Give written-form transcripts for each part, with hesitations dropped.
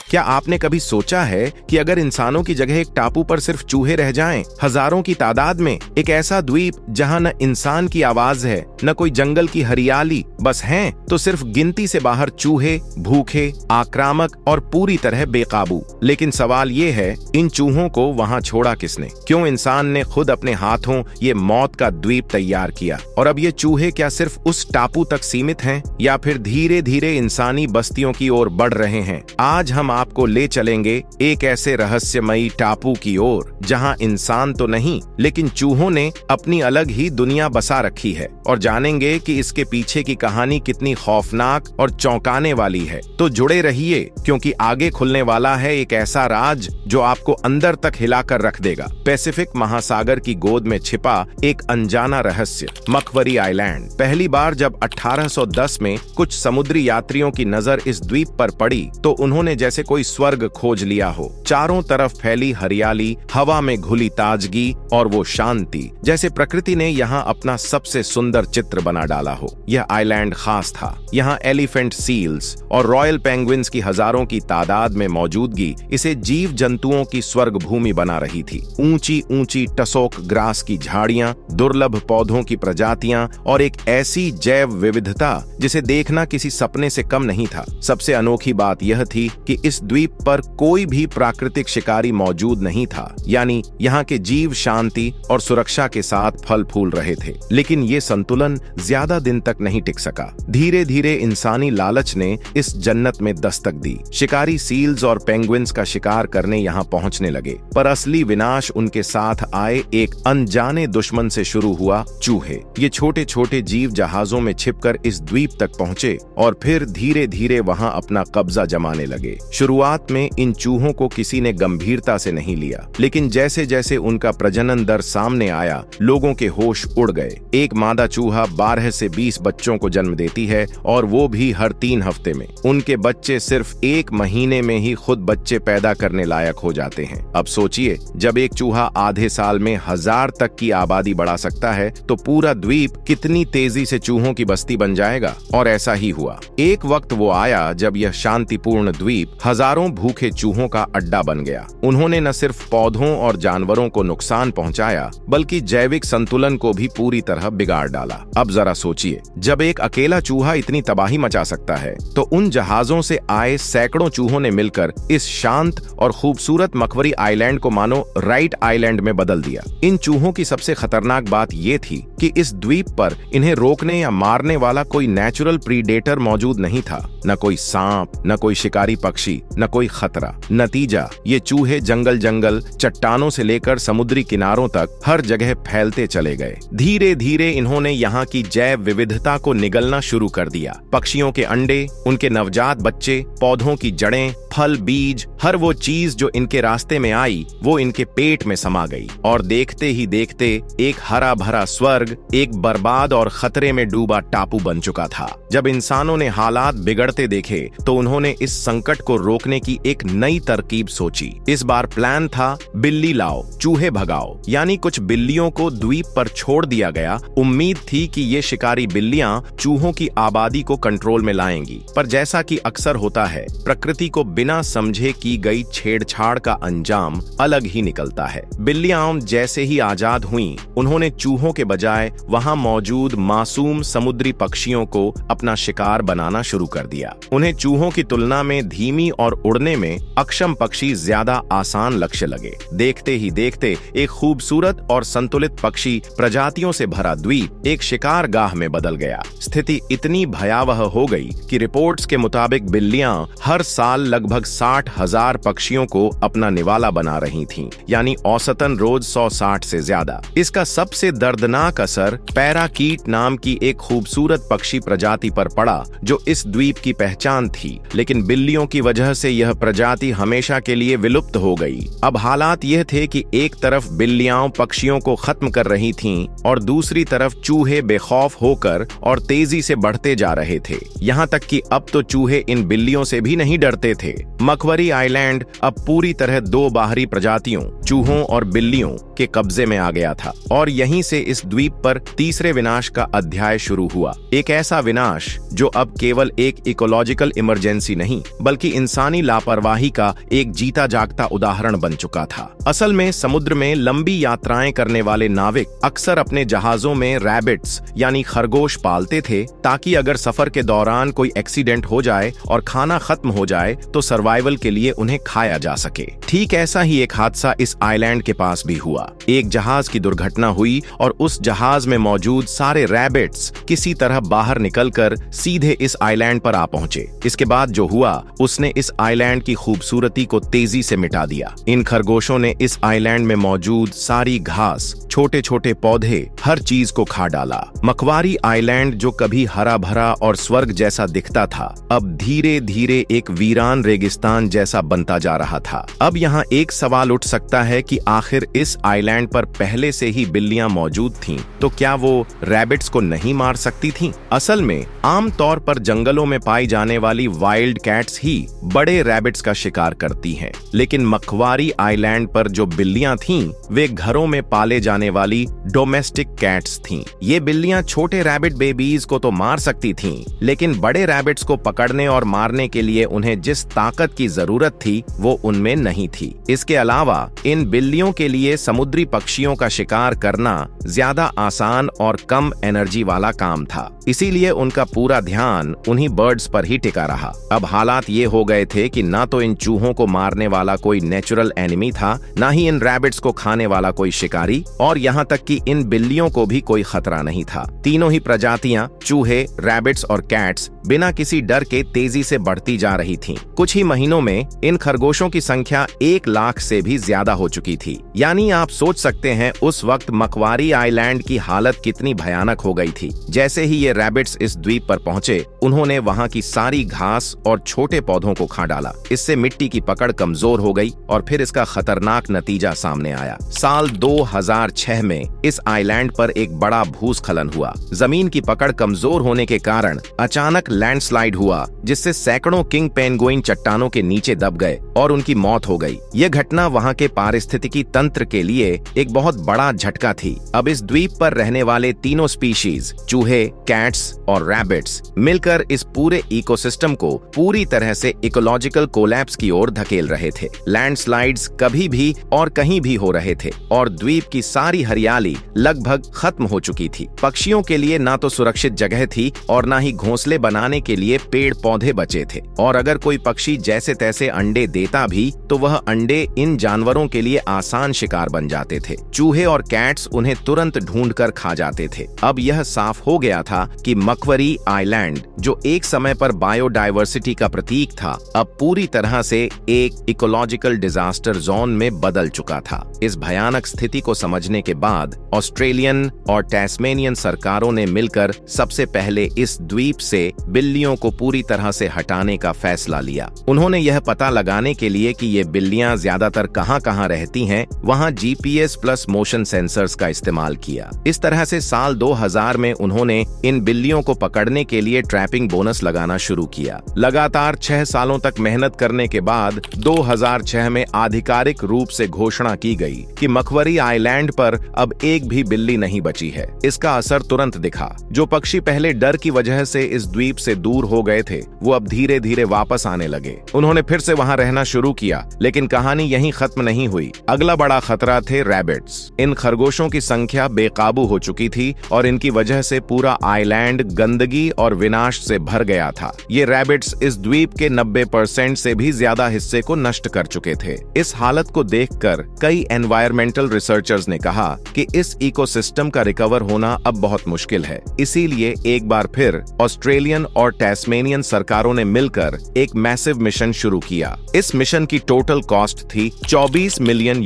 क्या आपने कभी सोचा है कि अगर इंसानों की जगह एक टापू पर सिर्फ चूहे रह जाएं, हजारों की तादाद में, एक ऐसा द्वीप जहां न इंसान की आवाज है, न कोई जंगल की हरियाली, बस हैं तो सिर्फ गिनती से बाहर चूहे, भूखे, आक्रामक और पूरी तरह बेकाबू। लेकिन सवाल ये है, इन चूहों को वहां छोड़ा किसने? क्यों इंसान ने खुद अपने हाथों ये मौत का द्वीप तैयार किया? और अब ये चूहे क्या सिर्फ उस टापू तक सीमित हैं या फिर धीरे धीरे इंसानी बस्तियों की ओर बढ़ रहे हैं? आज हम आपको ले चलेंगे एक ऐसे रहस्यमयी टापू की ओर जहां इंसान तो नहीं लेकिन चूहों ने अपनी अलग ही दुनिया बसा रखी है, और जानेंगे कि इसके पीछे की कहानी कितनी खौफनाक और चौंकाने वाली है। तो जुड़े रहिए, क्योंकि आगे खुलने वाला है एक ऐसा राज जो आपको अंदर तक हिलाकर रख देगा। पैसिफिक महासागर की गोद में छिपा एक अनजाना रहस्य, मकवरी आइलैंड। पहली बार जब 1810 में कुछ समुद्री यात्रियों की नजर इस द्वीप पर पड़ी तो उन्होंने जैसे कोई स्वर्ग खोज लिया हो। चारों तरफ फैली हरियाली, हवा में घुली ताजगी और वो शांति, जैसे प्रकृति ने यहाँ अपना सबसे सुंदर चित्र बना डाला हो। यह आइलैंड खास था। यहाँ एलिफेंट सील्स और रॉयल पेंगुइन्स की हजारों की तादाद में मौजूदगी इसे जीव जंतुओं की स्वर्ग भूमि बना रही थी। ऊंची ऊंची टसोक ग्रास की झाड़ियां, दुर्लभ पौधों की प्रजातियां और एक ऐसी जैव विविधता जिसे देखना किसी सपने से कम नहीं था। सबसे अनोखी बात यह थी कि इस द्वीप पर कोई भी प्राकृतिक शिकारी मौजूद नहीं था, यानी यहाँ के जीव शांति और सुरक्षा के साथ फल फूल रहे थे। लेकिन ये संतुलन ज्यादा दिन तक नहीं टिक सका। धीरे धीरे इंसानी लालच ने इस जन्नत में दस्तक दी। शिकारी सील्स और पेंगुइन्स का शिकार करने यहाँ पहुंचने लगे, पर असली विनाश उनके साथ आए एक अनजाने दुश्मन से शुरू हुआ, चूहे। ये छोटे छोटे जीव जहाजों में छिपकर इस द्वीप तक पहुंचे और फिर धीरे धीरे वहां अपना कब्जा जमाने लगे। शुरुआत में इन चूहों को किसी ने गंभीरता से नहीं लिया, लेकिन जैसे जैसे उनका प्रजनन दर सामने आया, लोगों के होश उड़ गए। एक मादा चूहा 12 से 20 बच्चों को जन्म देती है, और वो भी हर 3 हफ्ते में। उनके बच्चे सिर्फ 1 महीने में ही खुद बच्चे पैदा करने लायक हो जाते हैं। अब सोचिए, जब एक चूहा आधे साल में 1000 तक की आबादी बढ़ा सकता है, तो पूरा द्वीप कितनी तेजी से चूहों की बस्ती बन जाएगा। और ऐसा ही हुआ। एक वक्त वो आया जब यह शांतिपूर्ण द्वीप हजारों भूखे चूहों का अड्डा बन गया। उन्होंने न सिर्फ पौधों और जानवरों को नुकसान पहुंचाया, बल्कि जैविक संतुलन को भी पूरी तरह बिगाड़ डाला। अब जरा सोचिए, जब एक अकेला चूहा इतनी तबाही मचा सकता है, तो उन जहाजों से आए सैकड़ों चूहों ने मिलकर इस शांत और खूबसूरत मकवरी आइलैंड को मानो राइट आइलैंड में बदल दिया। इन चूहों की सबसे खतरनाक बात ये थी कि इस द्वीप पर इन्हें रोकने या मारने वाला कोई नेचुरल प्रीडेटर मौजूद नहीं था। न कोई सांप, न कोई शिकारी पक्षी, न कोई खतरा। नतीजा, ये चूहे जंगल जंगल, चट्टानों से लेकर समुद्री किनारों तक हर जगह फैलते चले गए। धीरे धीरे इन्होंने यहाँ की जैव विविधता को निगलना शुरू कर दिया। पक्षियों के अंडे, उनके नवजात बच्चे, पौधों की जड़ें, फल, बीज, हर वो चीज जो इनके रास्ते में आई, वो इनके पेट में समा गई। और देखते ही देखते एक हरा भरा स्वर्ग एक बर्बाद और खतरे में डूबा टापू बन चुका था। जब इंसानों ने हालात बिगड़ते देखे तो उन्होंने इस संकट को रोकने की एक नई तरकीब सोची। इस बार प्लान था, बिल्ली लाओ, चूहे भगाओ। यानी कुछ बिल्लियों को द्वीप पर छोड़ दिया गया। उम्मीद थी कि ये शिकारी बिल्लियां चूहों की आबादी को कंट्रोल में लाएंगी, पर जैसा कि अक्सर होता है, प्रकृति को बिना समझे की गई छेड़छाड़ का अंजाम अलग ही निकलता है। बिल्लियां जैसे ही आजाद हुईं, उन्होंने चूहों के बजाय वहां मौजूद मासूम समुद्री पक्षियों को अपना शिकार बनाना शुरू कर दिया। उन्हें चूहों की तुलना में धीमी और उड़ने में अक्षम पक्षी ज्यादा आसान लक्ष्य लगे। देखते ही देखते एक खूबसूरत और संतुलित पक्षी प्रजातियों से भरा द्वीप एक शिकार गाह में बदल गया। स्थिति इतनी भयावह हो गई कि रिपोर्ट्स के मुताबिक बिल्लियां हर साल लगभग 60,000 पक्षियों को अपना निवाला बना रही थीं, यानी औसतन रोज 160 से ज्यादा। इसका सबसे दर्दनाक असर पैराकीट नाम की एक खूबसूरत पक्षी प्रजाति पर पड़ा, जो इस द्वीप की पहचान थी। लेकिन बिल्लियों की वजह से यह प्रजाति हमेशा के लिए विलुप्त हो गई। अब हालात यह थे कि एक तरफ बिल्लियां पक्षियों को खत्म कर रही थीं और दूसरी तरफ चूहे बेखौफ होकर और तेजी से बढ़ते जा रहे थे। यहाँ तक कि अब तो चूहे इन बिल्लियों से भी नहीं डरते थे। मकवरी आइलैंड अब पूरी तरह 2 बाहरी प्रजातियों चूहों और बिल्लियों के कब्जे में आ गया था और यहीं से इस द्वीप पर तीसरे विनाश का अध्याय शुरू हुआ। एक ऐसा विनाश जो अब केवल एक इकोलॉजिकल इमरजेंसी नहीं बल्कि इंसानी लापरवाही का एक जीता जागता उदाहरण बन चुका था। असल में समुद्र में लंबी यात्राएं करने वाले नाविक अक्सर अपने जहाजों में रैबिट्स यानी खरगोश पालते थे ताकि अगर सफर के दौरान कोई एक्सीडेंट हो जाए और खाना खत्म हो जाए तो सर्वाइवल के लिए उन्हें खाया जा सके। ठीक ऐसा ही एक हादसा इस आइलैंड के पास भी हुआ। एक जहाज की दुर्घटना हुई और उस जहाज में मौजूद सारे रैबिट्स किसी तरह बाहर निकलकर सीधे इस आइलैंड पर आ पहुंचे। इसके बाद जो हुआ उसने इस आइलैंड की खूबसूरती को तेजी से मिटा दिया। इन खरगोशों ने इस आइलैंड में मौजूद सारी घास, छोटे छोटे पौधे, हर चीज को खा डाला। मकवारी आइलैंड जो कभी हरा भरा और स्वर्ग जैसा दिखता था अब धीरे धीरे एक वीरान रेगिस्तान जैसा बनता जा रहा था। अब यहाँ एक सवाल उठ सकता है कि आखिर इस आइलैंड पर पहले से ही बिल्लियां मौजूद थीं, तो क्या वो रैबिट्स को नहीं मार सकती थीं? असल में आमतौर पर जंगलों में पाई जाने वाली वाइल्ड कैट्स ही बड़े रैबिट्स का शिकार करती हैं, लेकिन मकवारी आइलैंड पर जो बिल्लियां थीं वे घरों में पाले जाने वाली डोमेस्टिक कैट्स थीं। ये बिल्लियां छोटे रैबिट बेबीज को तो मार सकती थीं, लेकिन बड़े रैबिट्स को पकड़ने और मारने के लिए उन्हें जिस ताकत की जरूरत थी वो उनमें नहीं थी। इसके अलावा इन बिल्लियों के लिए समुद्री पक्षियों का शिकार करना ज्यादा आसान और कम एनर्जी वाला काम था, इसीलिए उनका पूरा ध्यान उन्हीं बर्ड्स पर ही टिका रहा। अब हालात ये हो गए थे कि ना तो इन चूहों को मारने वाला कोई नेचुरल एनिमी था, ना ही इन रैबिट्स को खाने वाला कोई शिकारी, और यहाँ तक कि इन बिल्लियों को भी कोई खतरा नहीं था। तीनों ही प्रजातियां चूहे, रैबिट्स और कैट्स बिना किसी डर के तेजी से बढ़ती जा रही थीं। कुछ ही महीनों में इन खरगोशों की संख्या 1 लाख से भी ज्यादा हो चुकी थी। यानी आप सोच सकते हैं उस वक्त मकवारी आइलैंड की हालत कितनी भयानक हो गई थी। जैसे ही ये रैबिट्स इस द्वीप पर पहुंचे उन्होंने वहां की सारी घास और छोटे पौधों को खा डाला। इससे मिट्टी की पकड़ कमजोर हो गई और फिर इसका खतरनाक नतीजा सामने आया। साल 2006 में इस आइलैंड पर एक बड़ा भूस्खलन हुआ। जमीन की पकड़ कमजोर होने के कारण अचानक लैंडस्लाइड हुआ जिससे सैकड़ों किंग पेंगुइन चट्टानों के नीचे दब गए और उनकी मौत हो गई। यह घटना वहां के पारिस्थितिकी तंत्र के लिए एक बहुत बड़ा झटका थी। अब इस द्वीप पर रहने वाले तीनों स्पीशीज चूहे, कैट्स और रैबिट्स मिलकर इस पूरे इकोसिस्टम को पूरी तरह से इकोलॉजिकल कोलैप्स की ओर धकेल रहे थे। लैंडस्लाइड्स कभी भी और कहीं भी हो रहे थे और द्वीप की सारी हरियाली लगभग खत्म हो चुकी थी। पक्षियों के लिए ना तो सुरक्षित जगह थी और ना ही घोंसले बनाने के लिए पेड़ पौधे बचे थे, और अगर कोई पक्षी जैसे तैसे अंडे देता भी तो वह अंडे इन जानवरों के लिए आसान शिकार बन जाते थे। चूहे और कैट्स उन्हें तुरंत ढूंढकर खा जाते थे। अब यह साफ हो गया था कि मकवरी आइलैंड जो एक समय पर बायोडायवर्सिटी का प्रतीक था अब पूरी तरह से एक इकोलॉजिकल डिजास्टर जोन में बदल चुका था। इस भयानक स्थिति को समझने के बाद ऑस्ट्रेलियन और टैस्मेनियन सरकारों ने मिलकर सबसे पहले इस द्वीप से बिल्लियों को पूरी तरह से हटाने का फैसला लिया। उन्होंने यह पता लगाने के लिए कि ये बिल्लियां ज्यादातर कहां-कहां रहती हैं, वहां जीपीएस प्लस मोशन सेंसर्स का इस्तेमाल किया। इस तरह से साल 2000 में उन्होंने इन बिल्लियों को पकड़ने के लिए ट्रैपिंग बोनस लगाना शुरू किया। लगातार 6 सालों तक मेहनत करने के बाद 2006 में आधिकारिक रूप से घोषणा की गई कि मकवरी आइलैंड पर अब एक भी बिल्ली नहीं बची है। इसका असर तुरंत दिखा। जो पक्षी पहले डर की वजह से इस द्वीप से दूर हो गए थे वो अब धीरे धीरे वापस आने लगे। उन्होंने फिर से वहां रहना शुरू किया, लेकिन कहानी यहीं खत्म नहीं हुई। अगला बड़ा खतरा थे रैबिट्स। इन खरगोशों की संख्या बेकाबू हो चुकी थी और इनकी वजह से पूरा आइलैंड गंदगी और विनाश से भर गया था। ये रैबिट्स इस द्वीप के 90% से भी ज्यादा हिस्से को नष्ट कर चुके थे। इस हालत को देखकर कई एनवायरमेंटल रिसर्चर्स ने कहा कि इस इकोसिस्टम का रिकवर होना अब बहुत मुश्किल है। इसीलिए एक बार फिर ऑस्ट्रेलियन और टैस्मेनियन सरकारों ने मिलकर एक मैसिव मिशन शुरू किया। इस मिशन की टोटल कॉस्ट थी $24 मिलियन।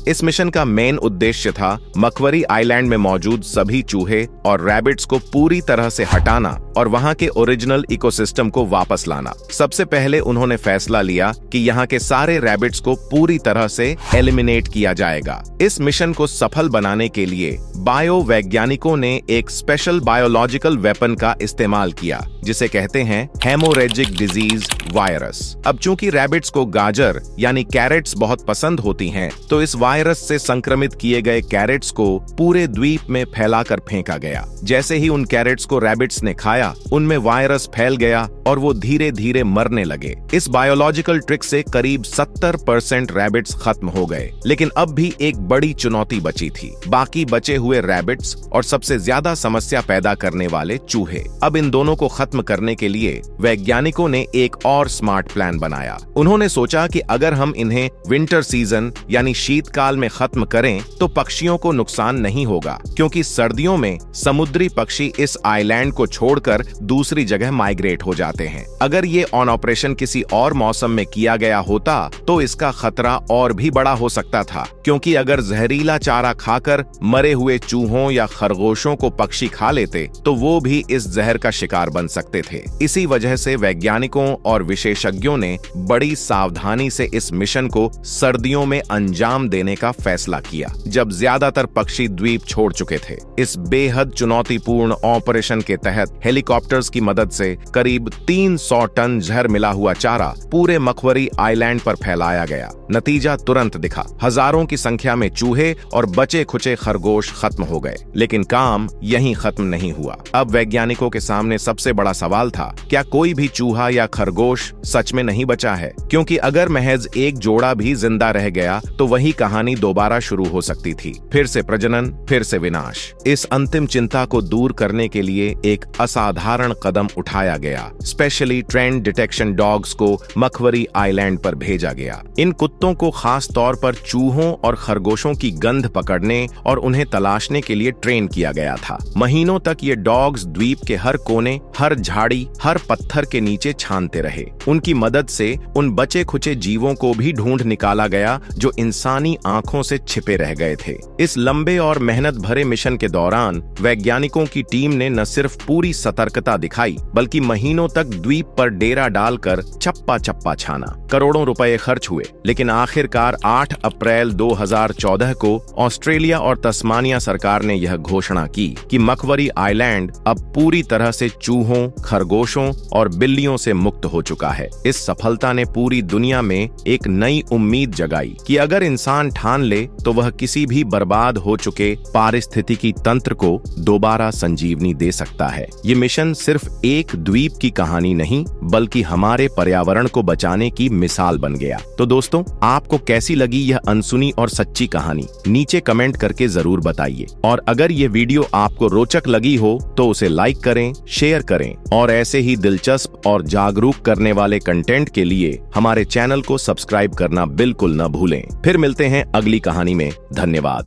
इस मिशन का मेन उद्देश्य था मकवरी आइलैंड में मौजूद सभी चूहे और रैबिट्स को पूरी तरह से हटाना और और वहां के ओरिजिनल इकोसिस्टम को वापस लाना। सबसे पहले उन्होंने फैसला लिया कि यहाँ के सारे रैबिट्स को पूरी तरह से एलिमिनेट किया जाएगा। इस मिशन को सफल बनाने के लिए बायो वैज्ञानिकों ने एक स्पेशल बायोलॉजिकल वेपन का इस्तेमाल किया जिसे कहते हैं हेमोरेजिक डिजीज वायरस। अब चूंकि रैबिट्स को गाजर यानी कैरेट्स बहुत पसंद होती हैं, तो इस वायरस से संक्रमित किए गए कैरेट्स को पूरे द्वीप में फैलाकर फेंका गया। जैसे ही उन कैरेट्स को रैबिट्स ने खाया, उनमें वायरस फैल गया और वो धीरे धीरे मरने लगे। इस बायोलॉजिकल ट्रिक से करीब 70% रैबिट्स खत्म हो गए। लेकिन अब भी एक बड़ी चुनौती बची थी, बाकी बचे हुए रैबिट्स और सबसे ज्यादा समस्या पैदा करने वाले चूहे। अब इन दोनों को खत्म करने के लिए वैज्ञानिकों ने एक और स्मार्ट प्लान बनाया। उन्होंने सोचा कि अगर हम इन्हें विंटर सीजन यानी शीतकाल में खत्म करें तो पक्षियों को नुकसान नहीं होगा, क्योंकि सर्दियों में समुद्री पक्षी इस आइलैंड को छोड़कर दूसरी जगह माइग्रेट हो जाते हैं। अगर ये ऑन ऑपरेशन किसी और मौसम में किया गया होता तो इसका खतरा और भी बड़ा हो सकता था, क्योंकि अगर जहरीला चारा खाकर मरे हुए चूहों या खरगोशों को पक्षी खा लेते तो वो भी इस जहर का शिकार बन सकते थे। इसी वजह से वैज्ञानिकों और विशेषज्ञों ने बड़ी सावधानी से इस मिशन को सर्दियों में अंजाम देने का फैसला किया, जब ज्यादातर पक्षी द्वीप छोड़ चुके थे। इस बेहद चुनौतीपूर्ण ऑपरेशन के तहत हेलीकॉप्टर्स की मदद से करीब 300 टन जहर मिला हुआ चारा पूरे मखवरी आइलैंड पर फैलाया गया। नतीजा तुरंत दिखा, हजारों की संख्या में चूहे और बचे खुचे खरगोश खत्म हो गए। लेकिन काम यहीं खत्म नहीं हुआ। अब वैज्ञानिकों के सामने सबसे बड़ा सवाल था, क्या कोई भी चूहा या खरगोश सच में नहीं बचा है? क्योंकि अगर महज एक जोड़ा भी जिंदा रह गया तो वही कहानी दोबारा शुरू हो सकती थी, फिर से प्रजनन, फिर से विनाश। इस अंतिम चिंता को दूर करने के लिए एक असाधारण कदम उठाया गया। स्पेशली ट्रेंड डिटेक्शन डॉग्स को मखवरी आइलैंड पर भेजा गया। इन कुत्तों को खास तौर पर चूहों और खरगोशों की गंध पकड़ने और उन्हें तलाशने के लिए ट्रेन किया गया था। महीनों तक ये डॉग्स द्वीप के हर कोने, हर झाड़ी, हर पत्थर के नीचे छानते रहे। उनकी मदद से उन बचे खुचे जीवों को भी ढूंढ निकाला गया जो इंसानी आंखों से छिपे रह गए थे। इस लंबे और मेहनत भरे मिशन के दौरान वैज्ञानिकों की टीम ने न सिर्फ पूरी सतर्कता दिखाई, बल्कि महीनों तक द्वीप पर डेरा डालकर चप्पा चप्पा छाना। करोड़ों रुपए खर्च हुए, लेकिन आखिरकार 8 अप्रैल 2014 को ऑस्ट्रेलिया और तस्मानिया सरकार ने यह घोषणा की कि मखवरी आइलैंड अब पूरी तरह से चूहों, खरगोशों और बिल्लियों से मुक्त हो चुका है। इस सफलता ने पूरी दुनिया में एक नई उम्मीद जगाई कि अगर इंसान ठान ले तो वह किसी भी बर्बाद हो चुके पारिस्थितिकी तंत्र को दोबारा संजीवनी दे सकता है। ये मिशन सिर्फ एक द्वीप की कहानी नहीं, बल्कि हमारे पर्यावरण को बचाने की मिसाल बन गया। तो दोस्तों, आपको कैसी लगी यह अनसुनी और सच्ची कहानी? नीचे कमेंट करके जरूर बताइए। और अगर ये वीडियो आपको रोचक लगी हो तो उसे लाइक करें, शेयर करें और ऐसे ही दिलचस्प और जागरूक करने वाले कंटेंट के लिए हमारे चैनल को सब्सक्राइब करना बिल्कुल न भूलें। फिर मिलते हैं अगली कहानी में। धन्यवाद।